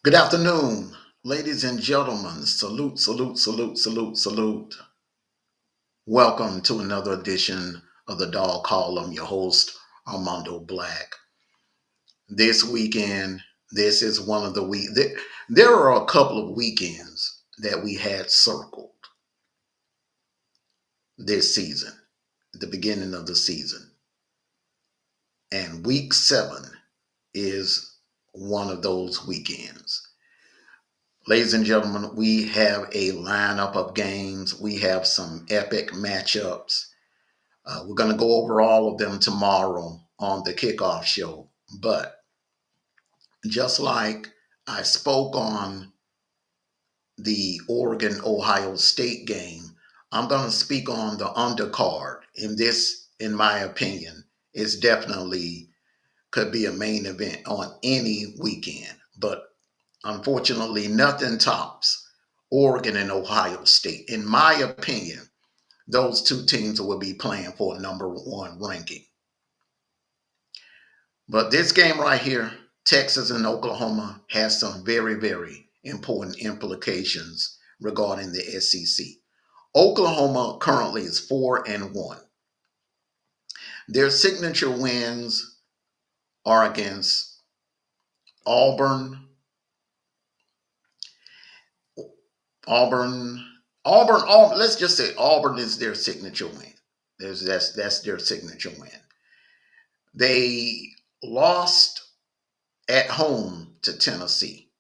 Good afternoon, ladies and gentlemen. Salute, salute, salute, salute, salute. Welcome to another edition of the Dog Call. I'm your host, Armando Black. This weekend, this is one of the There are a couple of weekends that we had circled this season, at the beginning of the season. And week 7 is one of those weekends. Ladies and gentlemen, we have a lineup of games. We have some epic matchups. We're going to go over all of them tomorrow on the kickoff show. But just like I spoke on the Oregon Ohio State game, I'm going to speak on the undercard. And this, in my opinion, is definitely could be a main event on any weekend. But unfortunately, nothing tops Oregon and Ohio State. In my opinion, those two teams will be playing for a number one ranking. But this game right here, Texas and Oklahoma, has some very, very important implications regarding the SEC. Oklahoma currently is 4-1. Their signature wins are against Auburn, Auburn, Auburn. Let's just say Auburn is their signature win. That's their signature win. They lost at home to Tennessee,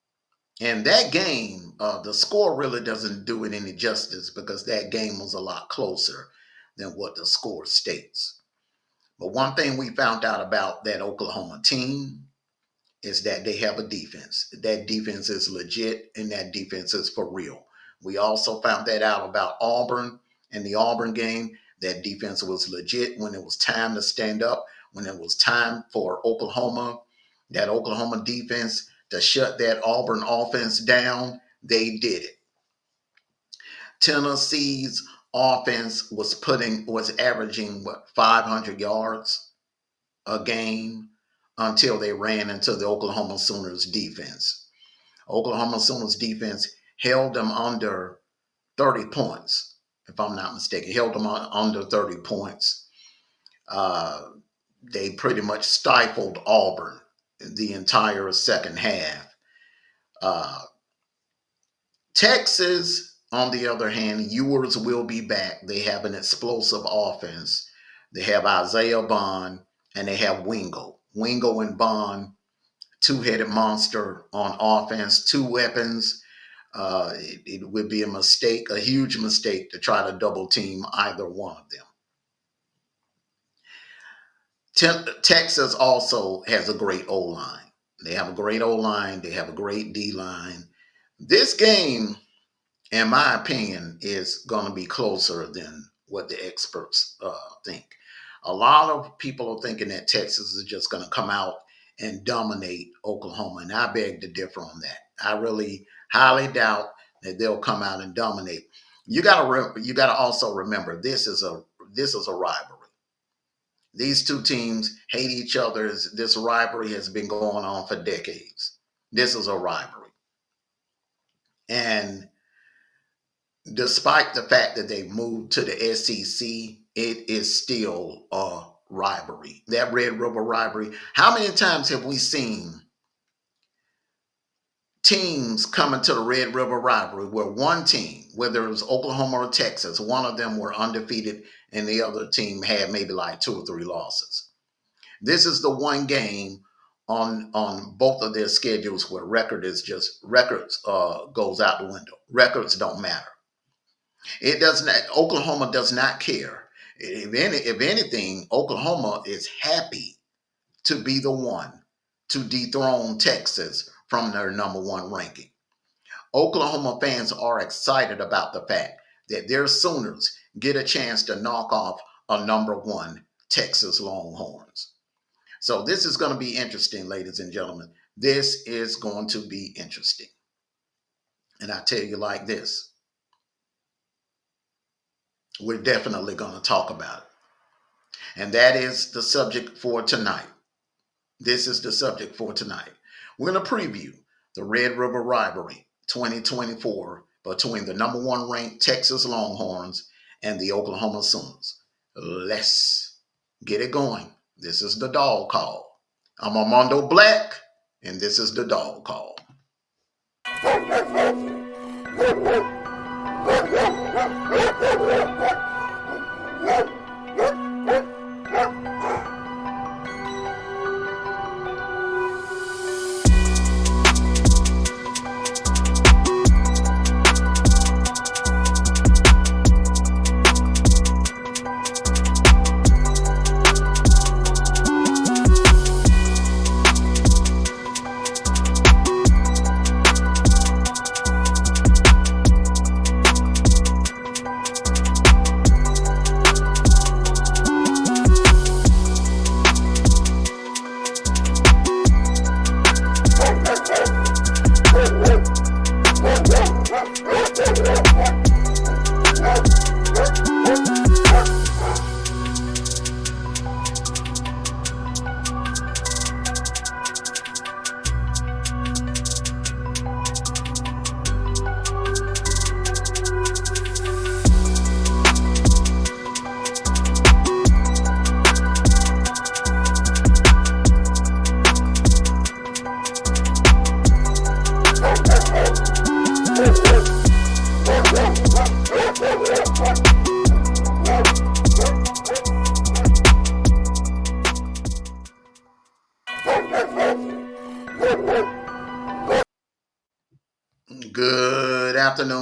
and that game, the score really doesn't do it any justice because that game was a lot closer than what the score states. But one thing we found out about that Oklahoma team is that they have a defense. That defense is legit and that defense is for real. We also found that out about Auburn in the Auburn game. That defense was legit when it was time to stand up, when it was time for that Oklahoma defense to shut that Auburn offense down. They did it. Tennessee's offense was averaging 500 yards a game until they ran into the Oklahoma Sooners defense. Oklahoma Sooners defense held them under 30 points, if I'm not mistaken, held them under 30 points. They pretty much stifled Auburn the entire second half. Uh, Texas, on the other hand, Ewers will be back. They have an explosive offense. They have Isaiah Bond and they have Wingo. Wingo and Bond, two-headed monster on offense, two weapons. It would be a mistake, a huge mistake, to try to double team either one of them. Texas also has a great O line. They have a great O line. They have a great D line. This game, in my opinion, is going to be closer than what the experts think. A lot of people are thinking that Texas is just going to come out and dominate Oklahoma, and I beg to differ on that. I really highly doubt that they'll come out and dominate. You got to also remember this is a rivalry. These two teams hate each other. This rivalry has been going on for decades. This is a rivalry, and despite the fact that they moved to the SEC, it is still a rivalry. That Red River rivalry. How many times have we seen teams coming to the Red River rivalry where one team, whether it was Oklahoma or Texas, one of them were undefeated and the other team had maybe like 2 or 3 losses? This is the one game on both of their schedules where records goes out the window. Records don't matter. It does not. Oklahoma does not care. If anything, Oklahoma is happy to be the one to dethrone Texas from their number one ranking. Oklahoma fans are excited about the fact that their Sooners get a chance to knock off a number one Texas Longhorns. So this is going to be interesting, ladies and gentlemen. This is going to be interesting. And I tell you like this, we're definitely going to talk about it. And that is the subject for tonight. This is the subject for tonight. We're going to preview the Red River Rivalry 2024 between the number one ranked Texas Longhorns and the Oklahoma Sooners. Let's get it going. This is the Dog Call. I'm Armando Black, and this is the Dog Call.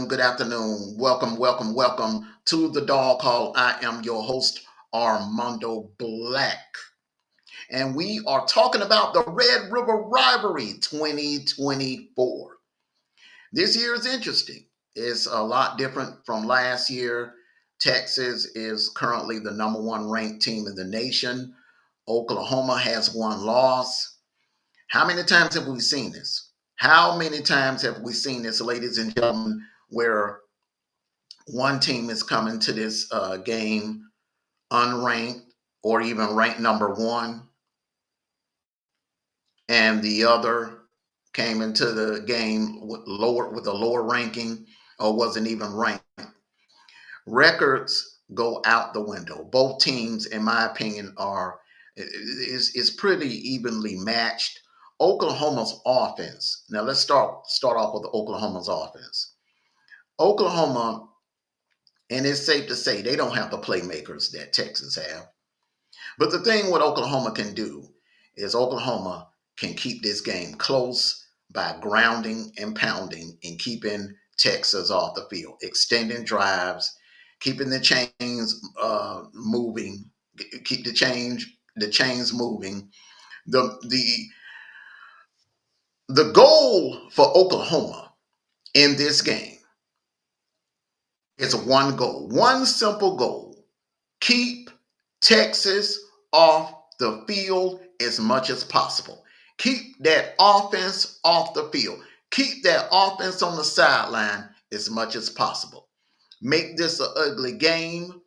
Good afternoon. Welcome to the Dog Call. I am your host, Armando Black. And we are talking about the Red River Rivalry 2024. This year is interesting. It's a lot different from last year. Texas is currently the number one ranked team in the nation. Oklahoma has one loss. How many times have we seen this? How many times have we seen this, ladies and gentlemen, where one team is coming to this game unranked or even ranked number one, and the other came into the game with a lower ranking or wasn't even ranked? Records go out the window. Both teams, in my opinion, is pretty evenly matched. Oklahoma's offense. Now let's start off with Oklahoma's offense. Oklahoma, and it's safe to say they don't have the playmakers that Texas have. But the thing what Oklahoma can do is Oklahoma can keep this game close by grounding and pounding and keeping Texas off the field, extending drives, keeping the chains moving, keep the chains moving. The goal for Oklahoma in this game is one goal, one simple goal: keep Texas off the field as much as possible. Keep that offense off the field. Keep that offense on the sideline as much as possible. Make this an ugly game.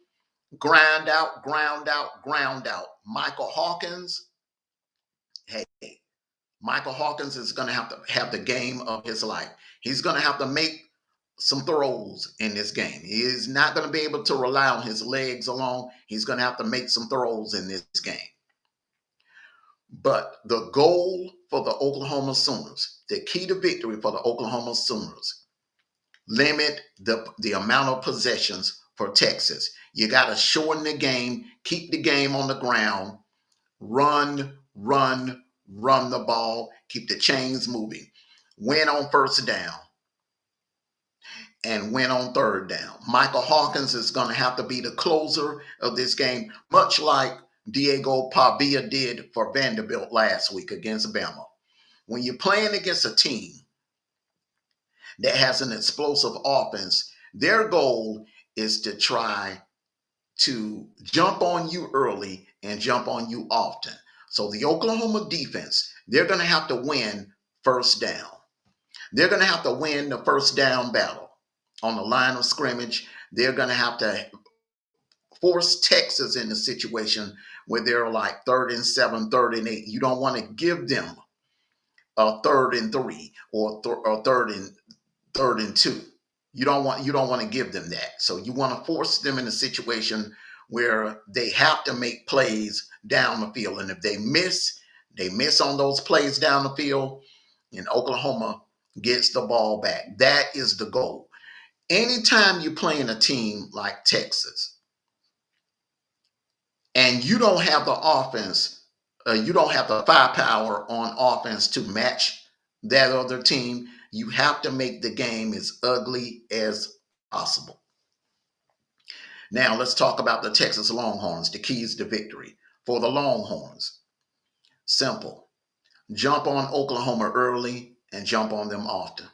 Grind out, ground out, ground out. Michael Hawkins, hey, Michael Hawkins is going to have the game of his life. He's going to have to make some throws in this game. He is not going to be able to rely on his legs alone. He's going to have to make some throws in this game. But the goal for the Oklahoma Sooners, the key to victory for the Oklahoma Sooners, limit the amount of possessions for Texas. You got to shorten the game, keep the game on the ground, run the ball, keep the chains moving, win on first down, and win on third down. Michael Hawkins is going to have to be the closer of this game, much like Diego Pavia did for Vanderbilt last week against Bama. When you're playing against a team that has an explosive offense, their goal is to try to jump on you early and jump on you often. So the Oklahoma defense, they're going to have to win first down. They're going to have to win the first down battle on the line of scrimmage. They're going to have to force Texas in a situation where they're like 3rd and 7, 3rd and 8. You don't want to give them third and 3 or third and 2. You don't want to give them that. So you want to force them in a situation where they have to make plays down the field. And if they miss on those plays down the field, and Oklahoma gets the ball back. That is the goal. Anytime you're playing a team like Texas and you don't have the offense, you don't have the firepower on offense to match that other team, you have to make the game as ugly as possible. Now, let's talk about the Texas Longhorns, the keys to victory. For the Longhorns, simple. Jump on Oklahoma early and jump on them often.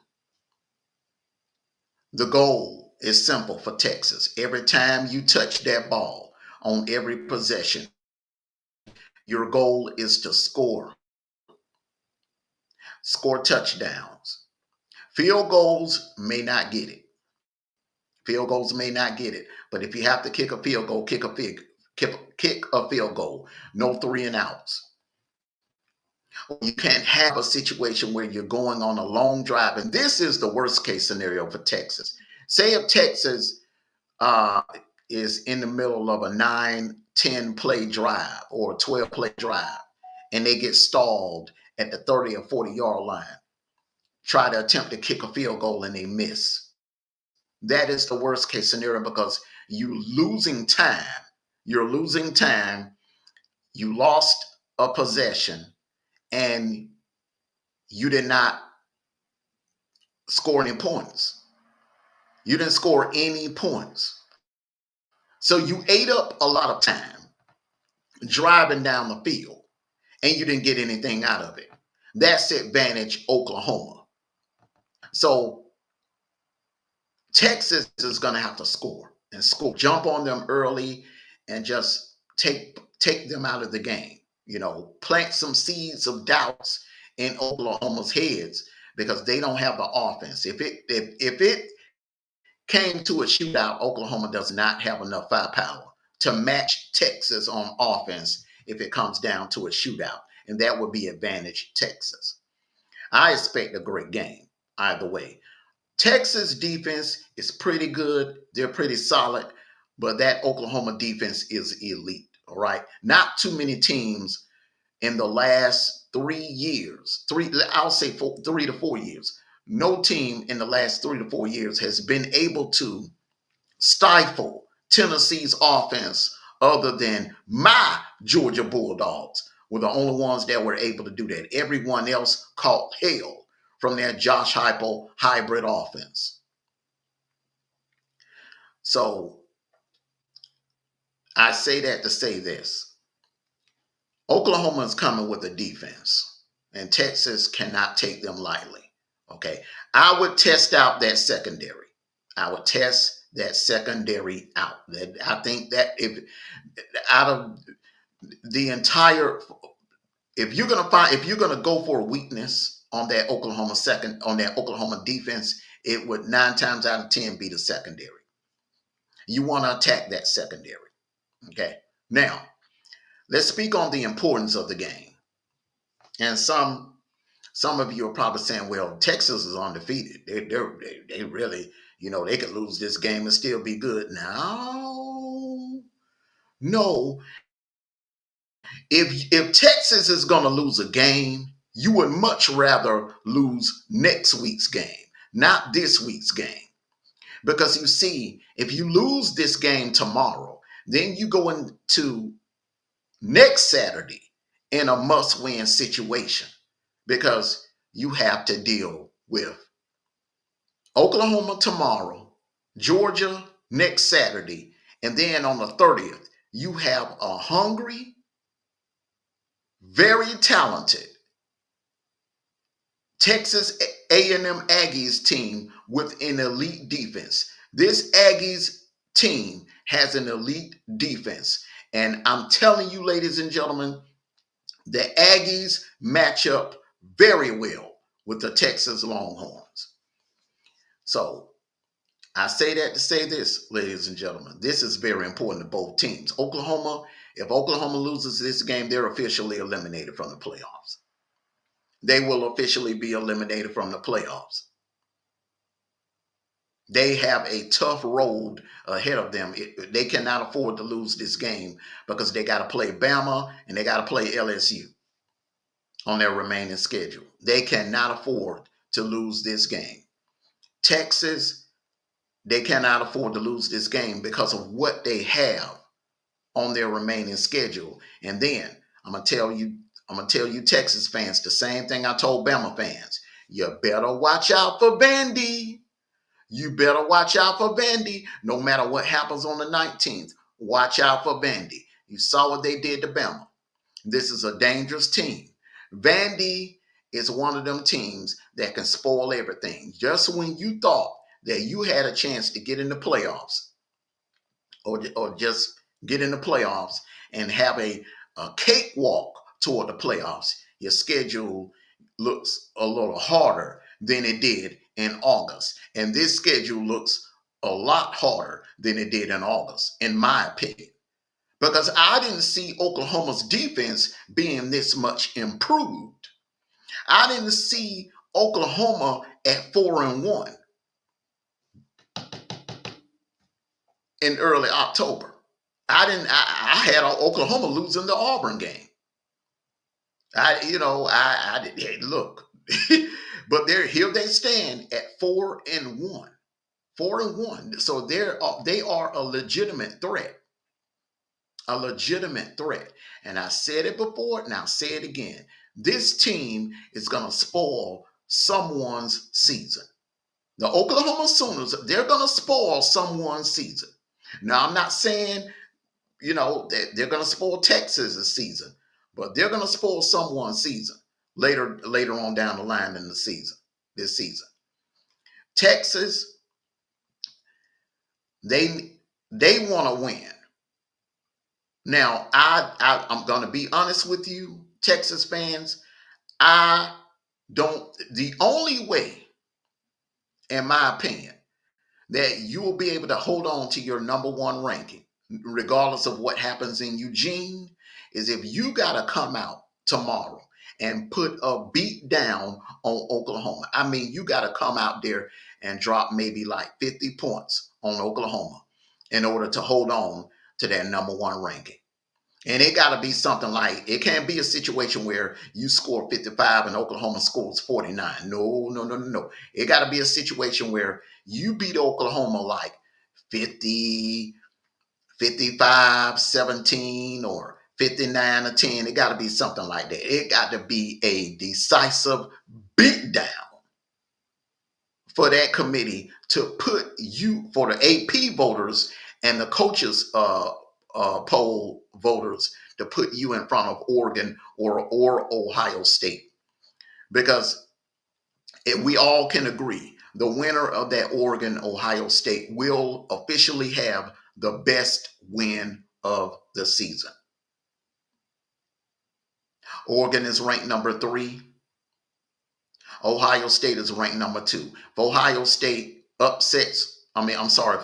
The goal is simple for Texas. Every time you touch that ball on every possession, your goal is to score touchdowns. Field goals may not get it. Field goals may not get it. But if you have to kick a field goal, kick a field goal. No 3 and outs. You can't have a situation where you're going on a long drive. And this is the worst case scenario for Texas. Say if Texas uh, is in the middle of a 9-10 play drive or a 12 play drive, and they get stalled at the 30 or 40-yard line, try to attempt to kick a field goal and they miss. That is the worst case scenario because you're losing time. You're losing time. You lost a possession and you did not score any points. You didn't score any points. So you ate up a lot of time driving down the field and you didn't get anything out of it. That's advantage Oklahoma. So Texas is going to have to score and score. Jump on them early and just take them out of the game. Plant some seeds of doubts in Oklahoma's heads because they don't have the offense. If it came to a shootout, Oklahoma does not have enough firepower to match Texas on offense if it comes down to a shootout. And that would be advantage Texas. I expect a great game either way. Texas defense is pretty good. They're pretty solid, but that Oklahoma defense is elite. All right. Not too many teams in the last 3 years, I'll say 3 to 4 years. No team in the last 3 to 4 years has been able to stifle Tennessee's offense other than my Georgia Bulldogs were the only ones that were able to do that. Everyone else caught hell from their Josh Heupel hybrid offense. So I say that to say this. Oklahoma is coming with a defense, and Texas cannot take them lightly. Okay. I would test out that secondary. I would test that secondary out. I think that if out of the entire, if you're gonna go for a weakness on that Oklahoma defense, it would 9 times out of 10 be the secondary. You want to attack that secondary. Okay. Now, let's speak on the importance of the game. And some of you are probably saying, well, Texas is undefeated. They really, they could lose this game and still be good. No. If Texas is going to lose a game, you would much rather lose next week's game, not this week's game. Because you see, if you lose this game tomorrow, then you go into next Saturday in a must-win situation because you have to deal with Oklahoma tomorrow, Georgia next Saturday, and then on the 30th, you have a hungry, very talented Texas A&M Aggies team with an elite defense. This Aggies team has an elite defense. And I'm telling you, ladies and gentlemen, the Aggies match up very well with the Texas Longhorns. So I say that to say this, ladies and gentlemen. This is very important to both teams. If Oklahoma loses this game, they're officially eliminated from the playoffs. they will officially be eliminated from the playoffs. They have a tough road ahead of them. They cannot afford to lose this game because they got to play Bama and they got to play LSU on their remaining schedule. They cannot afford to lose this game. Texas, they cannot afford to lose this game because of what they have on their remaining schedule. And then I'm gonna tell you Texas fans the same thing I told Bama fans. You better watch out for Vandy. You better watch out for Vandy. No matter what happens on the 19th, watch out for Vandy. You saw what they did to Bama. This is a dangerous team. Vandy is one of them teams that can spoil everything. Just when you thought that you had a chance to get in the playoffs, or just get in the playoffs and have a cakewalk toward the playoffs, your schedule looks a little harder than it did in August. And this schedule looks a lot harder than it did in August, in my opinion. Because I didn't see Oklahoma's defense being this much improved. I didn't see Oklahoma at 4-1 in early October. I had Oklahoma losing the Auburn game. I did. Hey, look, but here they stand at 4-1, 4-1. So they are a legitimate threat, a legitimate threat. And I said it before, and I'll say it again. This team is going to spoil someone's season. The Oklahoma Sooners, they're going to spoil someone's season. Now, I'm not saying they're going to spoil Texas' season, but they're going to spoil someone's season later on down the line in the season, this season. Texas, they want to win. Now, I'm going to be honest with you, Texas fans. The only way, in my opinion, that you will be able to hold on to your number one ranking, regardless of what happens in Eugene, is if you got to come out tomorrow and put a beat down on Oklahoma. I mean, you got to come out there and drop maybe like 50 points on Oklahoma in order to hold on to that number one ranking. And it got to be something like, it can't be a situation where you score 55 and Oklahoma scores 49. No. It got to be a situation where you beat Oklahoma like 50, 55, 17, or 59-10. It got to be something like that. It got to be a decisive beatdown for that committee to put you, for the AP voters and the coaches poll voters, to put you in front of Oregon or Ohio State. Because we all can agree, the winner of that Oregon-Ohio State will officially have the best win of the season. Oregon is ranked number 3. Ohio State is ranked number 2. If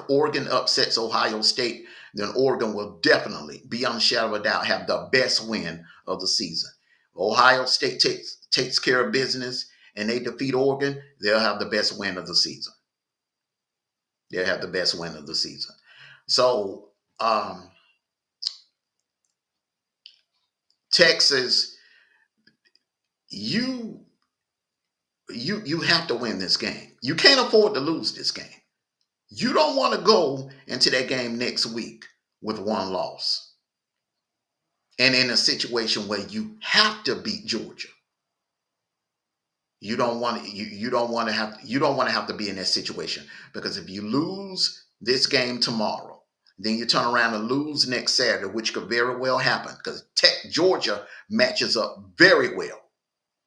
Oregon upsets Ohio State, then Oregon will definitely, beyond a shadow of a doubt, have the best win of the season. Ohio State takes care of business and they defeat Oregon, they'll have the best win of the season. They'll have the best win of the season. So, Texas, you have to win this game. You can't afford to lose this game. You don't want to go into that game next week with one loss and in a situation where you have to beat Georgia. You don't want to have to be in that situation, because if you lose this game tomorrow, then you turn around and lose next Saturday, which could very well happen, because Georgia matches up very well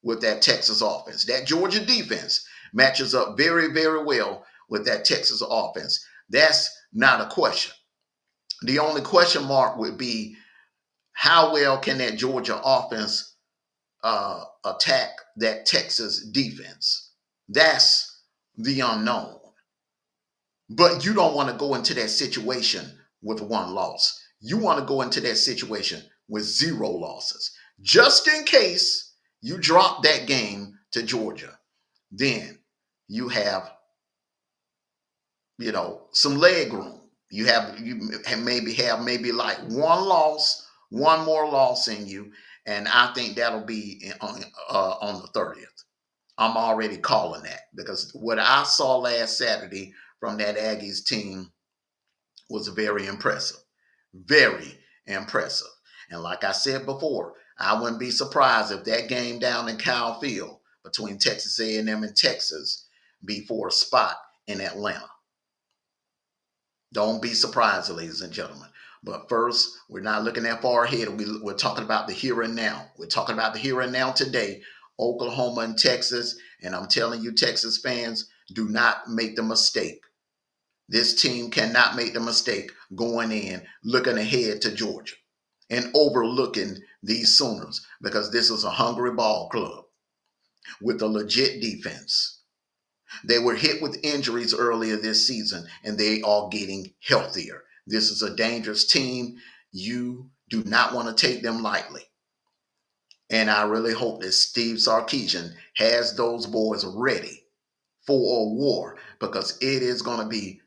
with that Texas offense. That Georgia defense matches up very, very well with that Texas offense. That's not a question. The only question mark would be, how well can that Georgia offense attack that Texas defense? That's the unknown. But you don't want to go into that situation with one loss. You want to go into that situation with 0 losses, just in case You drop that game to Georgia, then you have, some leg room. You maybe like one more loss in you, and I think that'll be on the 30th. I'm already calling that because what I saw last Saturday from that Aggies team was very impressive. Very impressive. And like I said before, I wouldn't be surprised if that game down in Kyle Field between Texas A&M and Texas be for a spot in Atlanta. Don't be surprised, ladies and gentlemen. But first, we're not looking that far ahead. We're talking about the here and now. We're talking about the here and now today, Oklahoma and Texas. And I'm telling you, Texas fans, do not make the mistake. This team cannot make the mistake going in, looking ahead to Georgia and overlooking these Sooners, because this is a hungry ball club with a legit defense. They were hit with injuries earlier this season, and they are getting healthier. This is a dangerous team. You do not want to take them lightly. And I really hope that Steve Sarkisian has those boys ready for a war, because it is going to be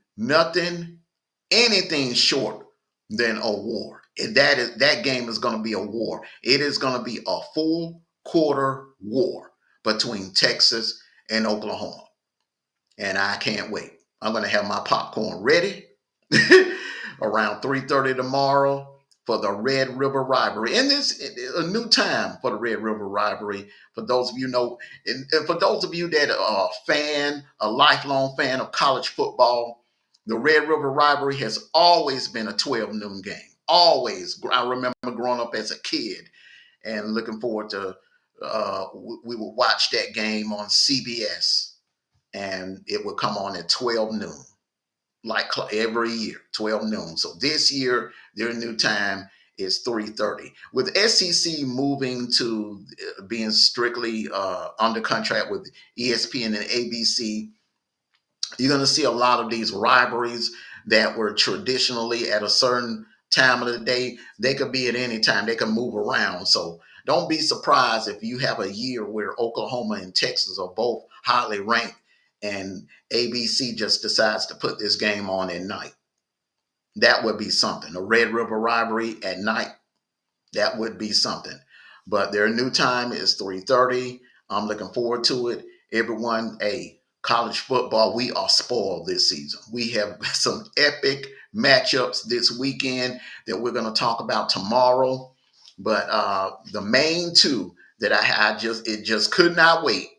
anything short than a war. That game is going to be a war. It is going to be a full quarter war between Texas and Oklahoma. And I can't wait. I'm going to have my popcorn ready around 3:30 tomorrow for the Red River Rivalry. And this is a new time for the Red River Rivalry. For those of you and for those of you that are a lifelong fan of college football, the Red River Rivalry has always been a 12 noon game. Always. I remember growing up as a kid and looking forward to, we would watch that game on CBS, and it would come on at 12 noon, like every year, 12 noon. So this year, their new time is 3:30. With SEC moving to being strictly under contract with ESPN and ABC, you're going to see a lot of these rivalries that were traditionally at a certain time of the day. They could be at any time. They can move around. So don't be surprised if you have a year where Oklahoma and Texas are both highly ranked and ABC just decides to put this game on at night. That would be something. A Red River rivalry at night, that would be something. But their new time is 3:30. I'm looking forward to it. Everyone, college football, we are spoiled this season. We have some epic matchups this weekend that we're going to talk about tomorrow. But the main two that it just could not wait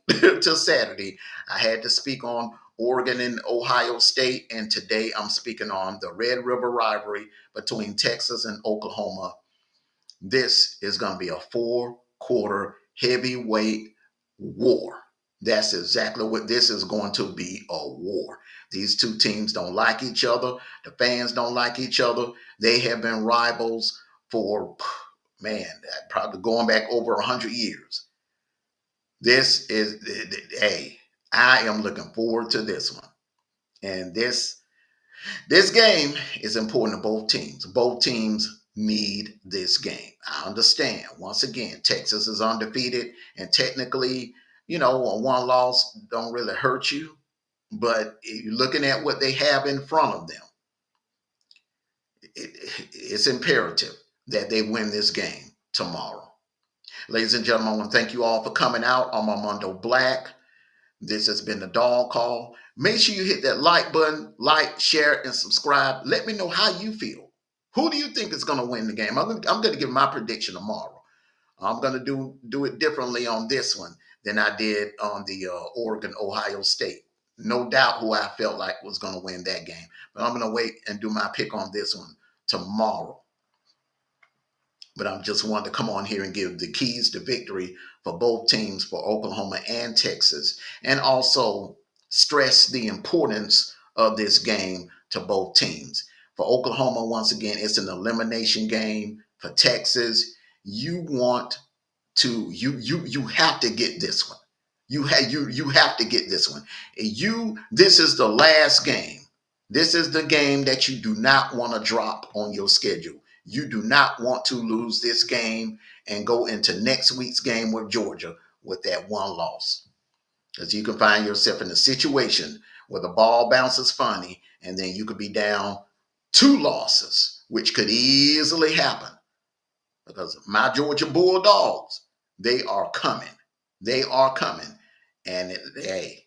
till Saturday. I had to speak on Oregon and Ohio State, and today I'm speaking on the Red River rivalry between Texas and Oklahoma. This is going to be a 4-quarter heavyweight war. That's exactly what this is going to be, a war. These two teams don't like each other. The fans don't like each other. They have been rivals for, man, probably going back over 100 years. This is, I am looking forward to this one. And this game is important to both teams. Both teams need this game. I understand. Once again, Texas is undefeated, and technically, a one loss don't really hurt you. But you're looking at what they have in front of them. It's imperative that they win this game tomorrow. Ladies and gentlemen, I want to thank you all for coming out. I'm Armando Black. This has been the Dawg Call. Make sure you hit that like button, share, and subscribe. Let me know how you feel. Who do you think is going to win the game? I'm going to give my prediction tomorrow. I'm going to do it differently on this one than I did on the Oregon Ohio State. No doubt who I felt like was going to win that game. But I'm going to wait and do my pick on this one tomorrow. But I just wanted to come on here and give the keys to victory for both teams, for Oklahoma and Texas, and also stress the importance of this game to both teams. For Oklahoma, once again, it's an elimination game. For Texas, you have to get this one. You have to get this one. This is the last game. This is the game that you do not want to drop on your schedule. You do not want to lose this game and go into next week's game with Georgia with that one loss. Because you can find yourself in a situation where the ball bounces funny, and then you could be down 2 losses, which could easily happen. Because my Georgia Bulldogs, they are coming. They are coming. And hey,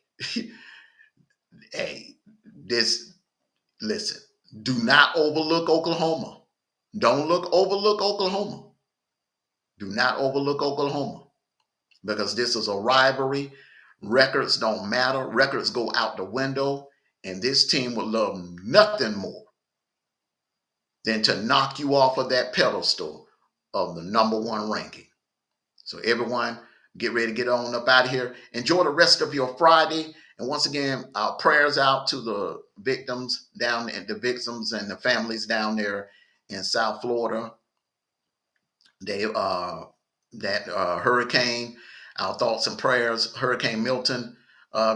hey, this, listen, do not overlook Oklahoma. Don't overlook Oklahoma. Do not overlook Oklahoma. Because this is a rivalry. Records don't matter. Records go out the window. And this team would love nothing more than to knock you off of that pedestal of the #1 ranking. So everyone, get ready to get on up out of here. Enjoy the rest of your Friday. And once again, our prayers out to the victims down and the victims and the families down there in South Florida. They that hurricane. Our thoughts and prayers, Hurricane Milton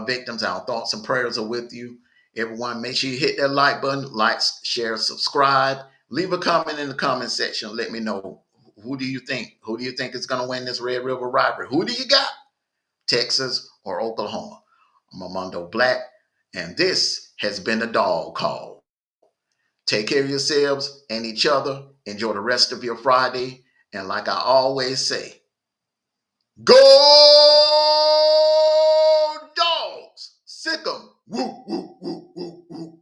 victims. Our thoughts and prayers are with you. Everyone, make sure you hit that like button, like, share, subscribe. Leave a comment in the comment section. Let me know, who do you think is going to win this Red River rivalry? Who do you got? Texas or Oklahoma? I'm Armando Black, and this has been a Dog Call. Take care of yourselves and each other. Enjoy the rest of your Friday. And like I always say, go Dogs! Sick 'em! Woo, woo, woo, woo, woo.